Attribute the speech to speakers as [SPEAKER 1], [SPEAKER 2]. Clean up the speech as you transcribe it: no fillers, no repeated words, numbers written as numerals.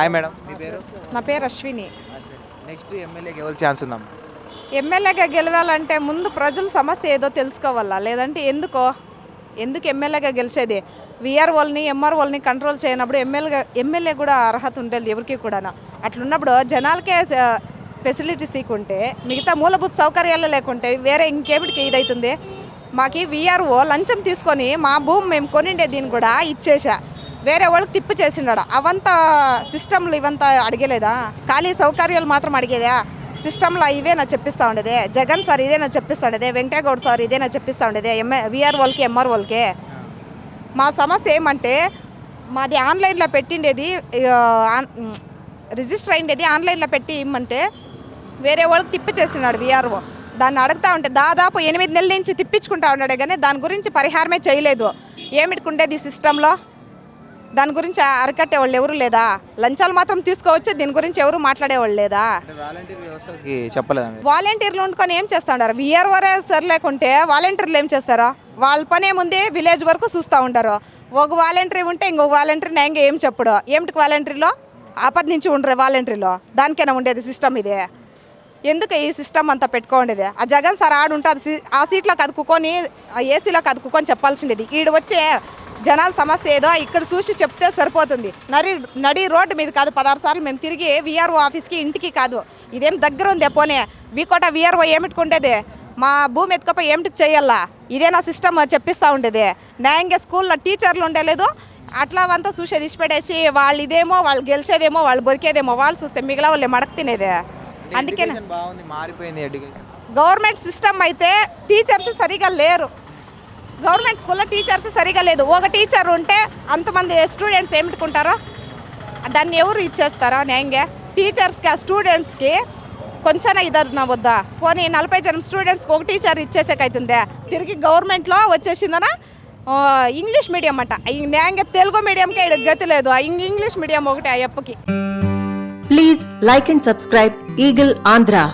[SPEAKER 1] Hi madam, మీ పేరు?
[SPEAKER 2] నా పేరు అశ్విని.
[SPEAKER 1] నెక్స్ట్ ఎమ్మెల్యేకి ఎవరికి ఛాన్స్ ఉందాం?
[SPEAKER 2] ఎమ్మెల్యేగా గెలవాలంటే ముందు ప్రజల సమస్య ఏదో తెలుసుకోవాలా, లేదంటే ఎందుకు ఎమ్మెల్యేగా గెలిచేది? విఆర్ఓల్ని ఎంఆర్ఓల్ని కంట్రోల్ చేయనప్పుడు ఎమ్మెల్యే కూడా అర్హత ఉండేది ఎవరికి కూడా. అట్లున్నప్పుడు జనాలకే ఫెసిలిటీస్ ఇకుంటే మిగతా మూలభూత సౌకర్యాలు లేకుంటే వేరే ఇంకేమిటికి ఇదవుతుంది? మాకు విఆర్ఓ లంచం తీసుకొని మా భూమి మేము కొనిండే దీన్ని కూడా ఇచ్చేసా వేరే వాళ్ళకి తిప్పు చేసినాడు. అవంతా సిస్టంలు ఇవంతా అడిగలేదా? ఖాళీ సౌకర్యాలు మాత్రం అడిగేదా? సిస్టంలో ఇవేనా చెప్పిస్తూ ఉండేదే? జగన్ సార్ ఇదేనా చెప్పిస్తూ ఉండేదే? వెంకటగౌడ్ సార్ ఇదేనా చెప్పిస్తూ ఉండేదే? విఆర్ఓలకి ఎంఆర్ఓలకి మా సమస్య ఏమంటే మాది ఆన్లైన్లో పెట్టిండేది, రిజిస్టర్ అయిండేది ఆన్లైన్లో పెట్టి ఇమ్మంటే వేరే వాళ్ళకి తిప్పి చేసినాడు విఆర్ఓ. దాన్ని అడుగుతూ ఉంటే దాదాపు 8 నెలల నుంచి తిప్పించుకుంటా ఉన్నాడే కానీ దాని గురించి పరిహారమే చేయలేదు. ఏమిటికుండేది సిస్టంలో? దాని గురించి అరికట్టేవాళ్ళు ఎవరు లేదా? లంచాలు మాత్రం తీసుకోవచ్చు, దీని గురించి ఎవరు మాట్లాడేవాళ్ళు లేదా?
[SPEAKER 1] వాలంటీర్ వ్యవస్థకి చెప్పలేదా?
[SPEAKER 2] వాలంటీర్లు వండుకొని ఏం చేస్తూ ఉంటారు? విఆర్ఓరే సరి లేకుంటే వాలంటీర్లు ఏం చేస్తారో? వాళ్ళ పనే ముందే విలేజ్ వరకు చూస్తూ ఉంటారు. ఒక వాలంటీర్ ఉంటే ఇంకొక వాలంటీర్ న్యాయంగా ఏం చెప్పడు. ఏమిటికి వాలంటీర్లో ఆపద నుంచి ఉండరు వాలంటీర్లో? దానికైనా ఉండేది సిస్టమ్ ఇదే. ఎందుకు ఈ సిస్టమ్ అంతా పెట్టుకోండేది? ఆ జగన్ సార్ ఆడు ఉంటుంది ఆ సీట్లో కదుకుకొని ఏసీలో కదుకుకొని చెప్పాల్సిండేది. ఈడు వచ్చే జనాల సమస్య ఏదో ఇక్కడ చూసి చెప్తే సరిపోతుంది. నడి రోడ్డు మీద కాదు 16 సార్లు మేము తిరిగి విఆర్ఓ ఆఫీస్కి ఇంటికి కాదు. ఇదేం దగ్గర ఉంది పోనీ బీకోట విఆర్ఓ ఏమిటికుండేది? మా భూమి ఎత్తుకపోయి ఏమిటికి చేయాలా? ఇదే నా సిస్టమ్ చెప్పిస్తూ ఉండేది. న్యాయంగా స్కూల్లో టీచర్లు ఉండలేదు. అట్లా అంతా చూసేది ఇచ్చిపెట్టేసి వాళ్ళు ఇదేమో వాళ్ళు గెలిచేదేమో వాళ్ళు బతికేదేమో వాళ్ళు చూస్తే మిగిలిన వాళ్ళు మడక తినేదే. అందుకే
[SPEAKER 1] బాగుంది, మారిపోయింది ఎడ్యుకేషన్.
[SPEAKER 2] గవర్నమెంట్ సిస్టమ్ అయితే టీచర్స్ సరిగా లేరు. గవర్నమెంట్ స్కూల్లో టీచర్స్ సరిగా లేదు. ఒక టీచర్ ఉంటే అంతమంది స్టూడెంట్స్ ఏమిటికుంటారో దాన్ని ఎవరు ఇచ్చేస్తారో న్యాయంగా? టీచర్స్కి ఆ స్టూడెంట్స్కి కొంచెం ఇదన్నా వద్దా? పోనీ 40 జనం స్టూడెంట్స్కి ఒక టీచర్ ఇచ్చేసేకైతుందే. తిరిగి గవర్నమెంట్లో వచ్చేసిందనా ఇంగ్లీష్ మీడియం అంట. న్యాయంగా తెలుగు మీడియంకే గతి లేదు. ఇంగ్లీష్ మీడియం ఒకటే అయ్యప్పకి.
[SPEAKER 3] Please like and subscribe Eagle Andhra.